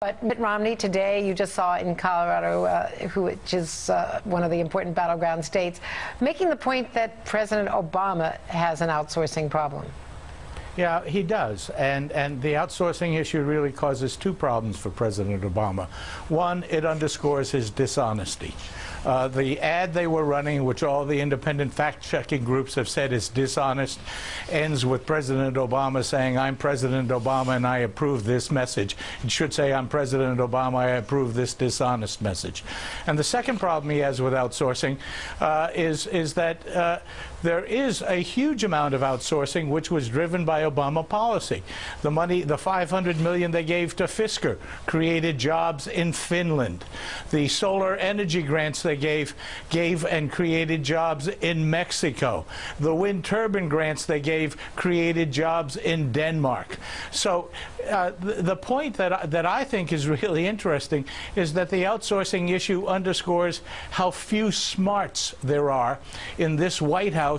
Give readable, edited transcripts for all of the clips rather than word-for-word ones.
But Mitt Romney today, you just saw in Colorado, which is one of the important battleground states, making the point that President Obama has an outsourcing problem. Yeah, he does. And the outsourcing issue really causes two problems for President Obama. One, it underscores his dishonesty. The ad they were running, which all the independent fact-checking groups have said is dishonest, ends with President Obama saying, "I'm President Obama and I approve this message." It should say, "I'm President Obama, I approve this dishonest message." And the second problem he has with outsourcing is that there is a huge amount of outsourcing which was driven by Obama policy. The money, the $500 million they gave to Fisker created jobs in Finland. The solar energy grants they gave and created jobs in Mexico. The wind turbine grants they gave created jobs in Denmark. So the point that I think is really interesting is that the outsourcing issue underscores how few smarts there are in this White House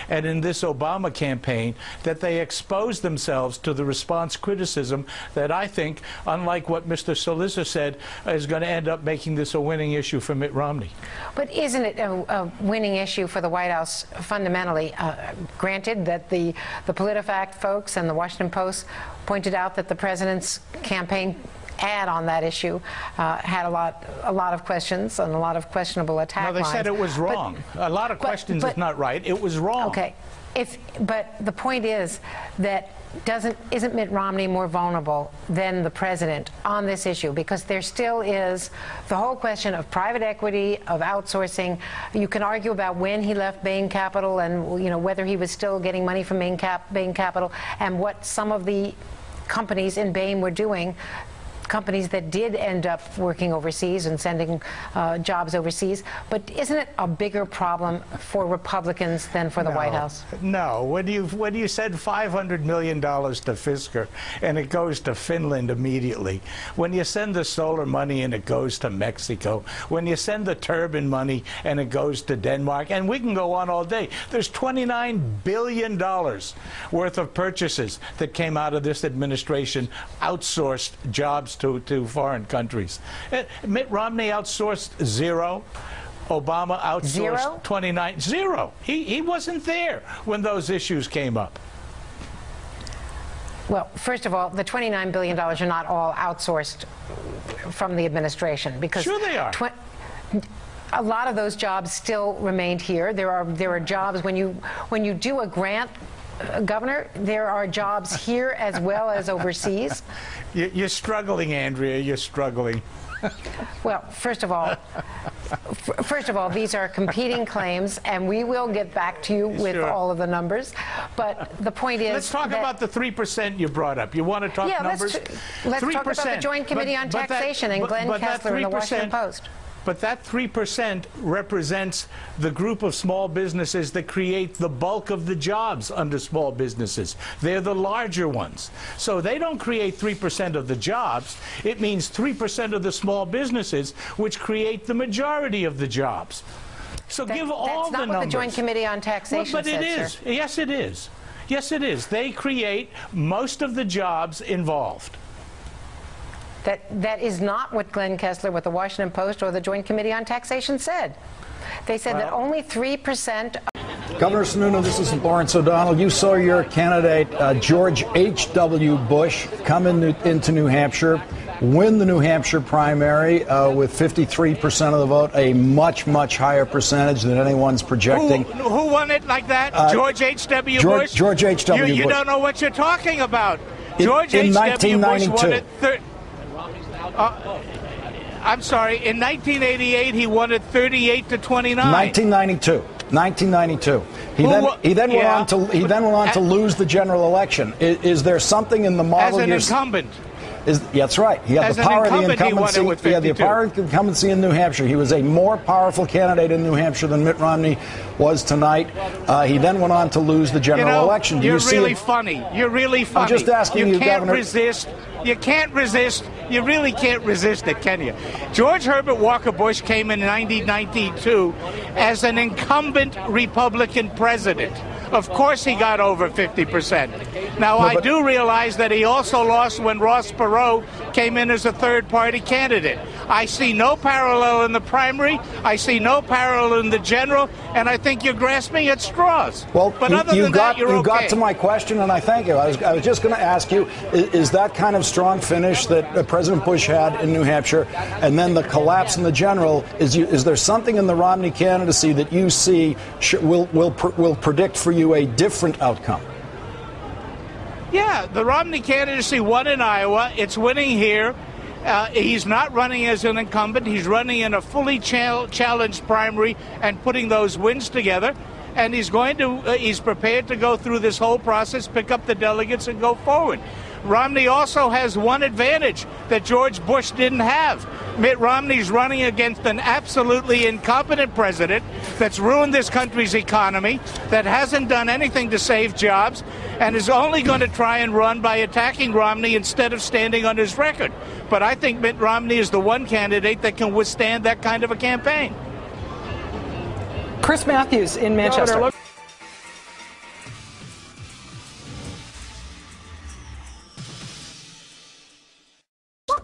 and in this Obama campaign, that they expose themselves to the response criticism that I think, unlike what Mr. Solicitor said, is going to end up making this a winning issue for Mitt Romney. But isn't it a winning issue for the White House fundamentally? Granted that the PolitiFact folks and the Washington Post pointed out that the president's campaign ad on that issue had a lot of questions and a lot of questionable attack lines. No, they said it was wrong. A lot of questions is not right. It was wrong. Okay. But the point is that isn't Mitt Romney more vulnerable than the president on this issue? Because there still is the whole question of private equity, of outsourcing. You can argue about when he left Bain Capital and whether he was still getting money from Bain Capital and what some of the companies in Bain were doing. Companies that did end up working overseas and sending jobs overseas. But isn't it a bigger problem for Republicans than for the White House? No. When you said $500 million to Fisker and it goes to Finland immediately, when you send the solar money and it goes to Mexico, when you send the turbine money and it goes to Denmark, and we can go on all day, there's $29 billion worth of purchases that came out of this administration, outsourced jobs to foreign countries. Mitt Romney outsourced zero. Obama outsourced 29. Zero. He wasn't there when those issues came up. Well, first of all, the $29 billion are not all outsourced from the administration, because sure they are. A lot of those jobs still remained here. There are jobs when you do a grant, Governor, there are jobs here as well as overseas. You're struggling, Andrea. You're struggling. Well, first of all, these are competing claims, and we will get back to you with all of the numbers. But the point is, let's talk about the 3% you brought up. You want to talk numbers? Let's talk about the Joint Committee on Taxation and Glenn Kessler in the Washington Post. But that 3% represents the group of small businesses that create the bulk of the jobs under small businesses. They're the larger ones. So they don't create 3% of the jobs. It means 3% of the small businesses, which create the majority of the jobs. So give all the numbers. That's not what the Joint Committee on Taxation says, it is. Sir. Yes, it is. Yes, it is. They create most of the jobs involved. That is not what Glenn Kessler with the Washington Post or the Joint Committee on Taxation said. They said that only 3%. Governor Sununu, this is Lawrence O'Donnell. You saw your candidate, George H.W. Bush, come into New Hampshire, win the New Hampshire primary with 53% of the vote, a much, much higher percentage than anyone's projecting. Who won it like that? George H.W. Bush? George H.W. Bush. You don't know what you're talking about. George H.W. Bush won it. I'm sorry. In 1988, he won it 38 to 29. 1992. He then went on to lose the general election. Is there something in the model? As an incumbent. That's right. He had the power of the incumbency. He had the power of incumbency in New Hampshire. He was a more powerful candidate in New Hampshire than Mitt Romney was tonight. He then went on to lose the general election. You're really funny. You're really funny. I'm just asking you, Governor. You can't resist. You really can't resist it, can you? George Herbert Walker Bush came in 1992 as an incumbent Republican president. Of course he got over 50%. Now, I do realize that he also lost when Ross Perot came in as a third-party candidate. I see no parallel in the primary. I see no parallel in the general, and I think you're grasping at straws. Well, but other than that, you're okay. You got to my question, and I thank you. I was just going to ask you, is that kind of strong finish that President Bush had in New Hampshire, and then the collapse in the general, is there something in the Romney candidacy that you see will predict for you a different outcome? Yeah, the Romney candidacy won in Iowa. It's winning here. He's not running as an incumbent. He's running in a fully challenged primary and putting those wins together. And he's prepared to go through this whole process, pick up the delegates, and go forward. Romney also has one advantage that George Bush didn't have. Mitt Romney's running against an absolutely incompetent president that's ruined this country's economy, that hasn't done anything to save jobs, and is only going to try and run by attacking Romney instead of standing on his record. But I think Mitt Romney is the one candidate that can withstand that kind of a campaign. Chris Mathews in Manchester.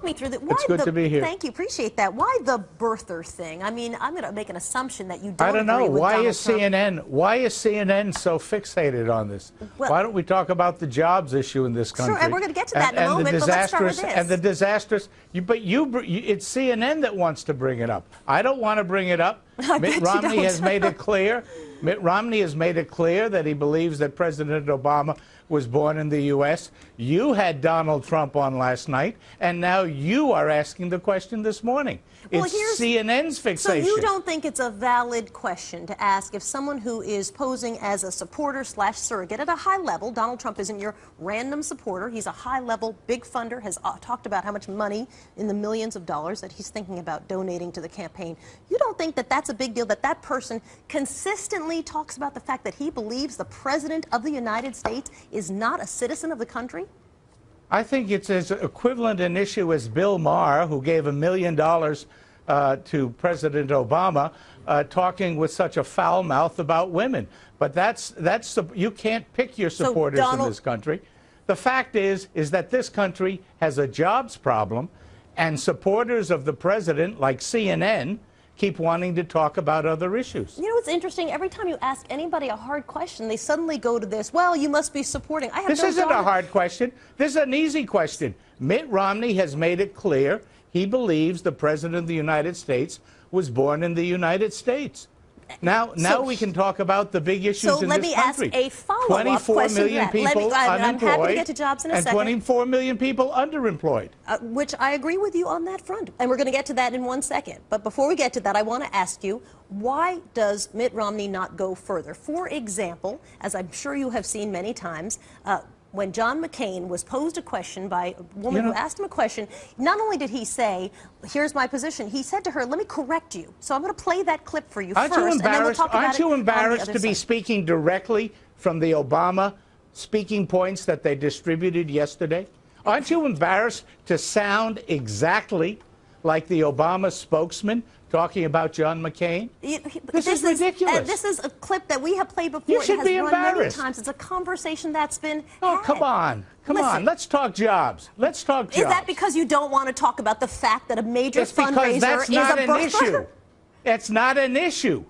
Me through that. It's good to be here. Thank you. Appreciate that. Why the birther thing? I mean, I'm going to make an assumption that you don't I don't know. agree with Why Donald is Trump. CNN so fixated on this? Well, why don't we talk about the jobs issue in this country? Sure, and we're going to get to that in a moment, but let's start with this. And the disastrous. It's CNN that wants to bring it up. I don't want to bring it up. Mitt Romney has made it clear. Mitt Romney has made it clear that he believes that President Obama was born in the U.S. You had Donald Trump on last night, and now you are asking the question this morning. Well, it's CNN's fixation. So you don't think it's a valid question to ask if someone who is posing as a supporter/surrogate at a high level, Donald Trump isn't your random supporter, he's a high-level big funder, has talked about how much money in the millions of dollars that he's thinking about donating to the campaign. You don't think that that's a big deal, that that person consistently talks about the fact that he believes the President of the United States is not a citizen of the country? I think it's as equivalent an issue as Bill Maher, who gave $1 million to President Obama, talking with such a foul mouth about women. But you can't pick your supporters in this country. The fact is that this country has a jobs problem, and supporters of the president, like CNN, keep wanting to talk about other issues. You know what's interesting? Every time you ask anybody a hard question, they suddenly go to this, well, you must be supporting. This isn't a hard question. This is an easy question. Mitt Romney has made it clear he believes the President of the United States was born in the United States. Now we can talk about the big issues in this country. So let me ask a follow-up question. 24 million people I'm happy to get to jobs in a second. And 24 million people underemployed. Which I agree with you on that front. And we're going to get to that in 1 second. But before we get to that, I want to ask you, why does Mitt Romney not go further? For example, as I'm sure you have seen many times, when John McCain was posed a question by a woman who asked him a question, not only did he say, here's my position, he said to her, let me correct you. So I'm going to play that clip for you first, and then we'll talk about it. Aren't you embarrassed to be side. speaking directly from the Obama speaking points that they distributed yesterday? Aren't you embarrassed to sound exactly like the Obama spokesman talking about John McCain? This is ridiculous. This is a clip that we have played before. You should be embarrassed. It has run many times. It's a conversation that's been had. Come on. Come on. Let's talk jobs. Let's talk jobs. Is that because you don't want to talk about the fact that a major fundraiser that's is not a an issue. It's not an issue.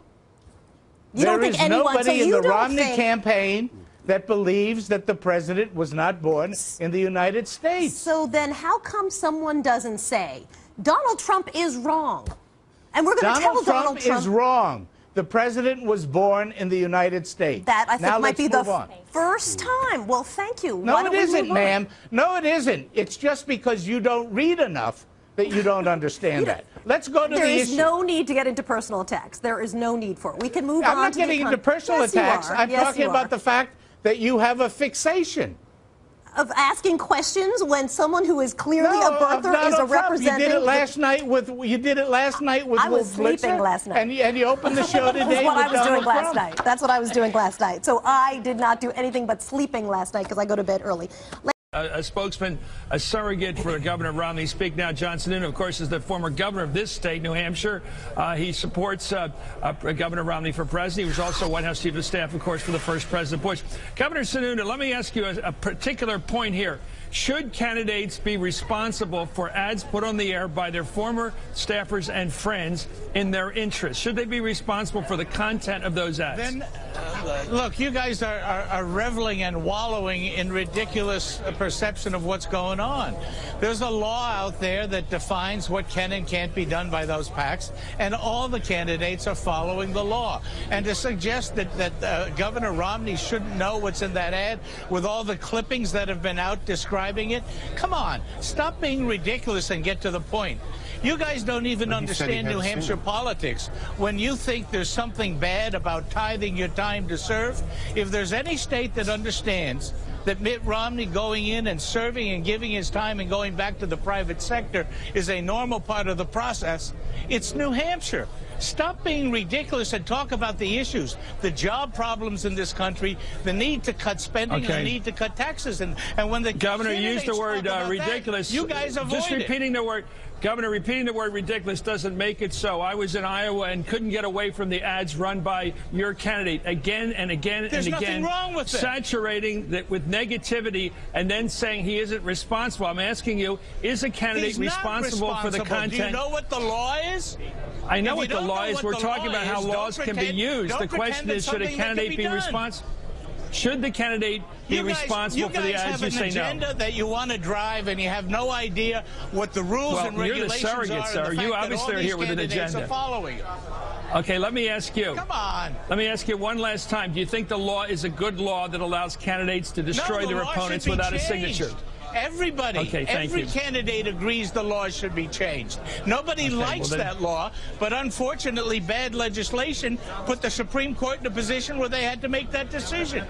There is nobody in the Romney campaign that believes that the president was not born in the United States. So then how come someone doesn't say, Donald Trump is wrong? And we're going to tell Donald Trump is wrong. The president was born in the United States. That, I think, might be the first time. Well, thank you. No, it isn't, ma'am. No, it isn't. It's just because you don't read enough that you don't understand that. Let's go to the issue. There is no need to get into personal attacks. There is no need for it. We can move on. I'm not getting into personal attacks. I'm talking about the fact that you have a fixation of asking questions when someone who is clearly a birther is a representative. You did it last night with I was sleeping last night. And you opened the show today That's what with I was doing Donald last Trump. night. That's what I was doing last night. So I did not do anything but sleeping last night because I go to bed early. a spokesman, a surrogate for Governor Romney. Speak now. John Sununu, of course, is the former governor of this state, New Hampshire. He supports Governor Romney for president. He was also White House chief of staff, of course, for the first President Bush. Governor Sununu, let me ask you a particular point here. Should candidates be responsible for ads put on the air by their former staffers and friends in their interest? Should they be responsible for the content of those ads? Then, look, you guys are reveling and wallowing in ridiculous perception of what's going on. There's a law out there that defines what can and can't be done by those PACs, and all the candidates are following the law. And to suggest that Governor Romney shouldn't know what's in that ad with all the clippings that have been out describing it, come on, stop being ridiculous and get to the point. You guys don't even understand New Hampshire politics. When you think there's something bad about tithing your time to serve, if there's any state that understands that Mitt Romney going in and serving and giving his time and going back to the private sector is a normal part of the process, it's New Hampshire. Stop being ridiculous and talk about the issues, the job problems in this country, the need to cut spending, and the need to cut taxes. And when the Governor used the word ridiculous, you guys avoid just repeating the word. Governor, repeating the word ridiculous doesn't make it so. I was in Iowa and couldn't get away from the ads run by your candidate again and again There's and again. Nothing wrong with it. Saturating that with negativity and then saying he isn't responsible. I'm asking you, is a candidate responsible for the content? Do you know what the law is? I know what the law is. We're talking about how laws can be used. The question is, should a candidate be responsible? Should the candidate be responsible for the ads? You say no. You guys have an agenda that you want to drive, and you have no idea what the rules and regulations are. You're the surrogate, sir. You obviously are here with an agenda. Okay, let me ask you. Come on. Let me ask you one last time. Do you think the law is a good law that allows candidates to destroy their opponents without a signature? Everybody, every candidate agrees the law should be changed. Nobody likes that law, but unfortunately bad legislation put the Supreme Court in a position where they had to make that decision.